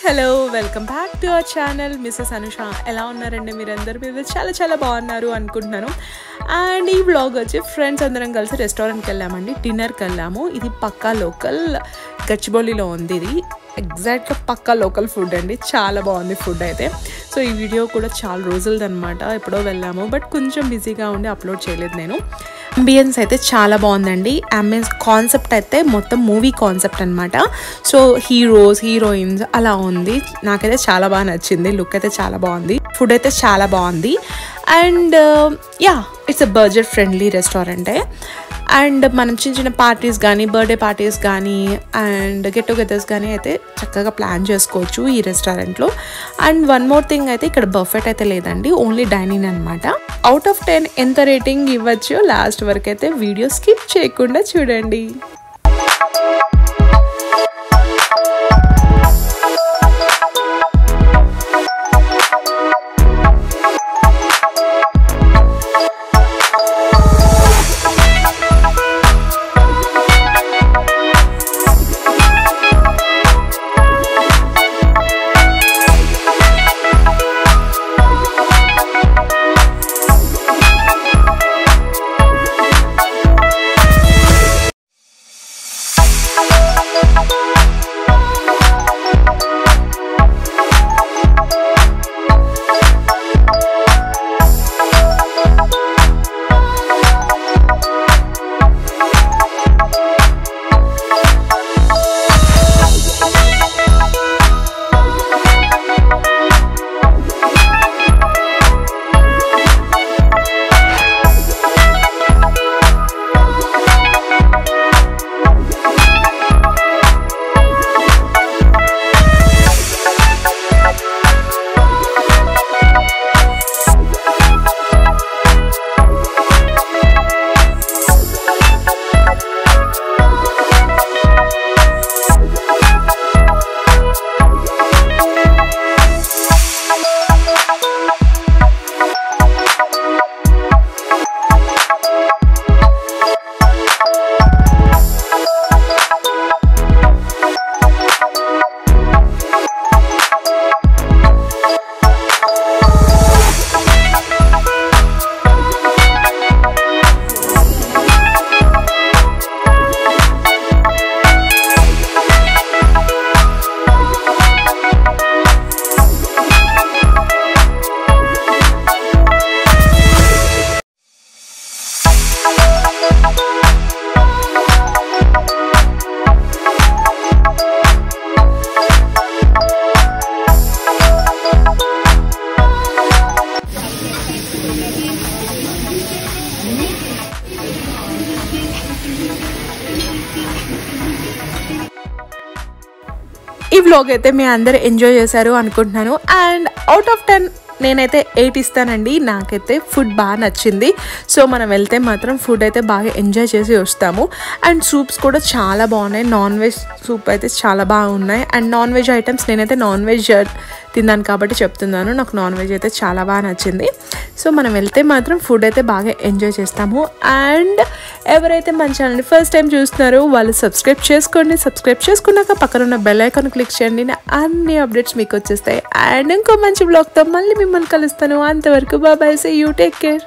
Hello welcome back to our channel Mrs Anusha. ఎలా ఉన్నారండి మీరందరూ? మీరు చాలా బాగున్నారు అనుకుంటున్నాను. అండ్ ఈ వ్లాగ్ వచ్చి ఫ్రెండ్స్ అందరం కలిసి రెస్టారెంట్కి వెళ్ళామండి, డిన్నర్కి వెళ్ళాము. ఇది పక్కా లోకల్, గచ్చిబౌలిలో ఉంది. ఇది ఎగ్జాక్ట్గా పక్కా లోకల్ ఫుడ్ అండి, చాలా బాగుంది ఫుడ్ అయితే. సో ఈ వీడియో కూడా చాలా రోజులది అనమాట, ఎప్పుడో వెళ్ళాము, బట్ కొంచెం బిజీగా ఉండి అప్లోడ్ చేయలేదు నేను. అంబియన్స్ అయితే చాలా బాగుందండి. అంబియన్స్ కాన్సెప్ట్ అయితే మొత్తం మూవీ కాన్సెప్ట్ అనమాట. సో హీరోస్ హీరోయిన్స్ అలా ఉంది. నాకైతే చాలా బాగా నచ్చింది. లుక్ అయితే చాలా బాగుంది, ఫుడ్ అయితే చాలా బాగుంది. And yeah, it's a budget friendly రెస్టారెంటే. అండ్ మనం చిన్న పార్టీస్ కానీ, బర్త్డే పార్టీస్ కానీ, అండ్ గెట్ టుగెదర్స్ కానీ అయితే చక్కగా ప్లాన్ చేసుకోవచ్చు ఈ రెస్టారెంట్లో. అండ్ వన్ మోర్ థింగ్ అయితే ఇక్కడ బఫెట్ అయితే లేదండి, ఓన్లీ డైనింగ్ అనమాట. అవుట్ ఆఫ్ 10 ఎంత రేటింగ్ ఇవ్వచ్చు లాస్ట్ వరకు అయితే వీడియో స్కిప్ చేయకుండా చూడండి. ఈ వ్లాగ్ అయితే మీ అందరూ ఎంజాయ్ చేశారు అనుకుంటున్నాను. అండ్ అవుట్ ఆఫ్ 10 నేనైతే 8 ఇస్తానండి. నాకైతే ఫుడ్ బాగా నచ్చింది. సో మనం వెళ్తే మాత్రం ఫుడ్ అయితే బాగా ఎంజాయ్ చేసి వస్తాము. అండ్ సూప్స్ కూడా చాలా బాగున్నాయి. నాన్ వెజ్ సూప్ అయితే చాలా బాగున్నాయి. అండ్ నాన్ వెజ్ ఐటమ్స్, నేనైతే నాన్ వెజ్ తిన్నాను కాబట్టి చెప్తున్నాను, నాకు నాన్ వెజ్ అయితే చాలా బాగా నచ్చింది. సో మనం వెళ్తే మాత్రం ఫుడ్ అయితే బాగా ఎంజాయ్ చేస్తాము. అండ్ ఎవరైతే మన ఛానల్ని ఫస్ట్ టైం చూస్తున్నారో వాళ్ళు సబ్స్క్రైబ్ చేసుకోండి. సబ్స్క్రైబ్ చేసుకున్నాక పక్కన ఉన్న బెల్ ఐకాన్ క్లిక్ చేయండి, అన్ని అప్డేట్స్ మీకు వచ్చేస్తాయి. అండ్ ఇంకో మంచి బ్లాగ్తో మళ్ళీ మిమ్మల్ని కలుస్తాను. అంతవరకు bye, see you, take care.